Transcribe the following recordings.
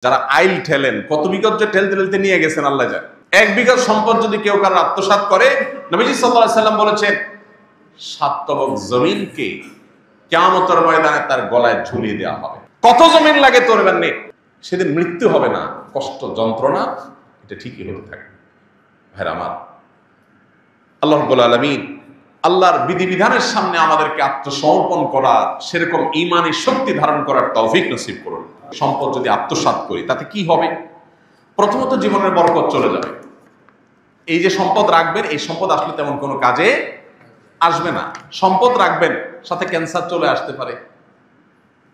যারা আইল ঠেলেন, কত বিগত যে ঠেলতে ঠেলতে নিয়ে গেছেন আল্লাহ জানে। 1 বিঘা সম্পদ যদি কেউ কারো আত্মসাৎ করে, নবীজি সাল্লাল্লাহু আলাইহি সাল্লাম বলেছেন 7 তবক জমিনকে কিয়ামতের ময়দানে তার গলায় ঝুলিয়ে দেওয়া হবে। কত জমিন লাগে তোর নেই, সেদিন মৃত্যু হবে না, কষ্ট যন্ত্রণা এটা ঠিকই হতে থাকবে। ভাইরা আমার, আল্লাহ রাব্বুল আলামিন আল্লাহর বিধিবিধানের সামনে আমাদেরকে আত্মসমর্পণ করার, সেরকম ঈমানি শক্তি ধারণ করার তৌফিক নসিব করুন। সম্পদ যদি আত্মসাৎ করি তাতে কি হবে? প্রথমত জীবনের বরকত চলে যাবে। এই যে সম্পদ রাখবেন, এই সম্পদ আসলে তেমন কোনো কাজে আসবে না। সম্পদ রাখবেন, সাথে ক্যান্সার চলে আসতে পারে,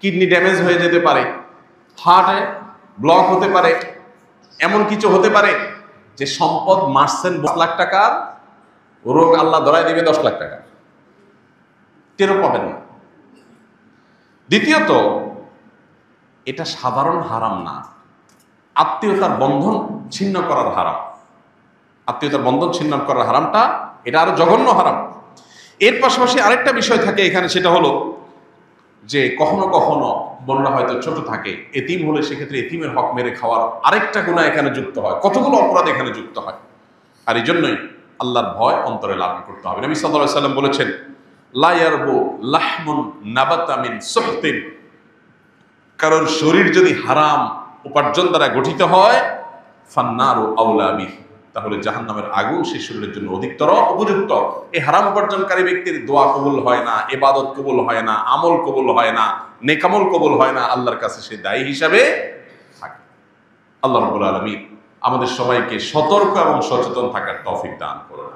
কিডনি ড্যামেজ হয়ে যেতে পারে, হার্টে ব্লক হতে পারে, এমন কিছু হতে পারে যে সম্পদ মারছেন 10 লাখ টাকার রোগ আল্লাহ ধরায় দিবে 10 লাখ টাকা, টেরও পাবেন না। দ্বিতীয়ত, এটা সাধারণ হারাম না, আত্মীয়তার বন্ধন ছিন্ন করার হারাম। আত্মীয়তার বন্ধন ছিন্ন করার হারামটা এটা আরো জঘন্য হারাম। এর পাশাপাশি আরেকটা বিষয় থাকে এখানে, সেটা হলো যে কখনো কখনো বোনরা হয়তো ছোট থাকে, এতিম হলে সেক্ষেত্রে এতিমের হক মেরে খাওয়ার আরেকটা গুনাহ এখানে যুক্ত হয়, কতগুলো অপরাধ এখানে যুক্ত হয়। আর এই জন্যই আল্লাহর ভয় অন্তরে লালন করতে হবে। নবী সাল্লাল্লাহু আলাইহি সাল্লাম বলেছেন, লা ইয়ারবু লাহমুন নাবাতা মিন সুহতিন, কারোর শরীর যদি হারাম উপার্জন দ্বারা গঠিত হয়, ফান্নারু আউলা বিহি, তাহলে জাহান্নামের আগুন সেই শরীরের জন্য অধিকতর উপযুক্ত। এই হারাম উপার্জনকারী ব্যক্তির দোয়া কবুল হয় না, ইবাদত কবুল হয় না, আমল কবুল হয় না, নেকামল কবুল হয় না, আল্লাহর কাছে সে দায়ী হিসাবে থাকে। আল্লাহ রাব্বুল আলামিন আমাদের সবাইকে সতর্ক এবং সচেতন থাকার তৌফিক দান করুন।